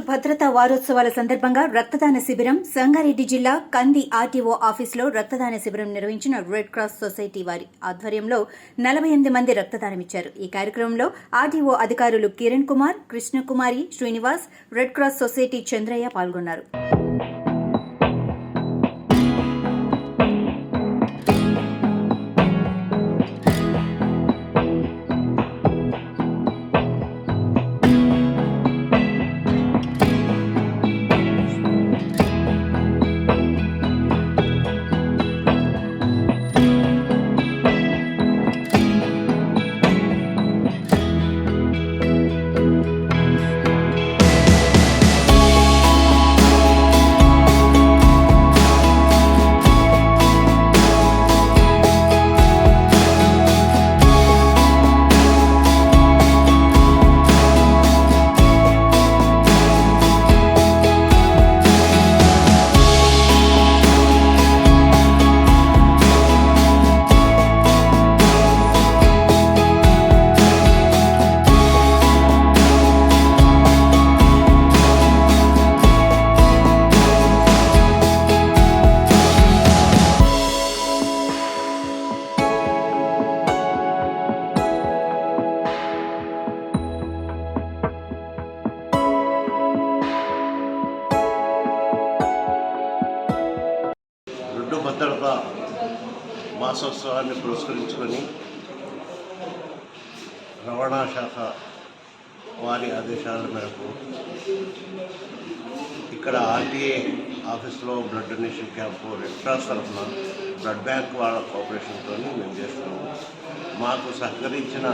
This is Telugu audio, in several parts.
భద్రతా వారోత్సవాల సందర్భంగా రక్తదాన శిబిరం సంగారెడ్డి జిల్లా కంది ఆర్టీఓ ఆఫీసులో రక్తదాన శిబిరం నిర్వహించిన రెడ్ క్రాస్ సొసైటీ వారి ఆధ్వర్యంలో 48 మంది రక్తదానమిచ్చారు. ఈ కార్యక్రమంలో ఆర్టీఓ అధికారులు Kiran Kumar, Krishnakumari, Srinivas, red cross society Chandraiah పాల్గొన్నారు. రోడ్డు భద్రత మాసోత్సవాన్ని పురస్కరించుకొని రవాణా శాఖ వారి ఆదేశాల మేరకు ఇక్కడ ఆర్టీఏ ఆఫీస్లో blood donation camp red cross తరఫున బ్లడ్ బ్యాంక్ వాళ్ళ కోఆపరేషన్తో మేము చేస్తున్నాము. మాకు సహకరించిన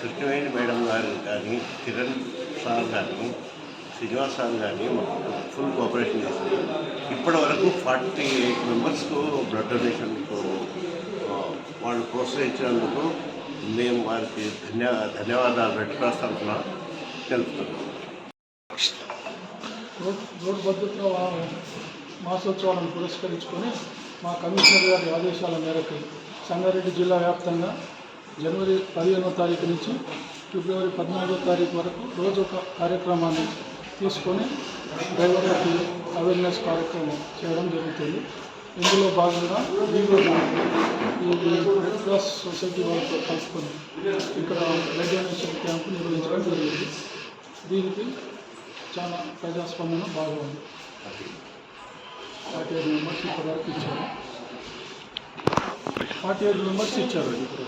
కృష్ణవేణి మేడం గారు కానీ, కిరణ్ సార్ కానీ, శ్రీనివాస్ సార్ కానీ మాకు ఫుల్ కోఆపరేషన్ చేస్తుంది. ఇప్పటి వరకు 48 మెంబర్స్కు బ్లడ్ డొనేషన్కు వాళ్ళు ప్రోత్సహించినందుకు మేము వారికి ధన్యవాదాలు రెడ్ క్రాస్ తరఫున తెలుపుతున్నాం. రోడ్డు భద్రత మాసోత్సవాలను పురస్కరించుకొని మా కమిషనర్ గారి ఆదేశాల మేరకు సంగారెడ్డి జిల్లా వ్యాప్తంగా జనవరి 15వ తారీఖు నుంచి ఫిబ్రవరి 14వ తారీఖు వరకు రోజు ఒక కార్యక్రమాన్ని తీసుకొని డ్రైవర్లకి అవేర్నెస్ కార్యక్రమం చేయడం జరుగుతుంది. ఇందులో భాగంగా ఈరోజు ఈ రెడ్ క్రాస్ సొసైటీ వాళ్ళతో కలుసుకొని ఇక్కడ బ్లడ్ డొనేషన్ క్యాంపు నిర్వహించడం జరిగింది. దీనికి చాలా ప్రజాస్పందన బాగా ఉంది. 48 మెంబర్స్ ఇప్పటివరకు ఇచ్చారు. 48 మెంబర్స్ ఇచ్చారు ఇప్పుడు.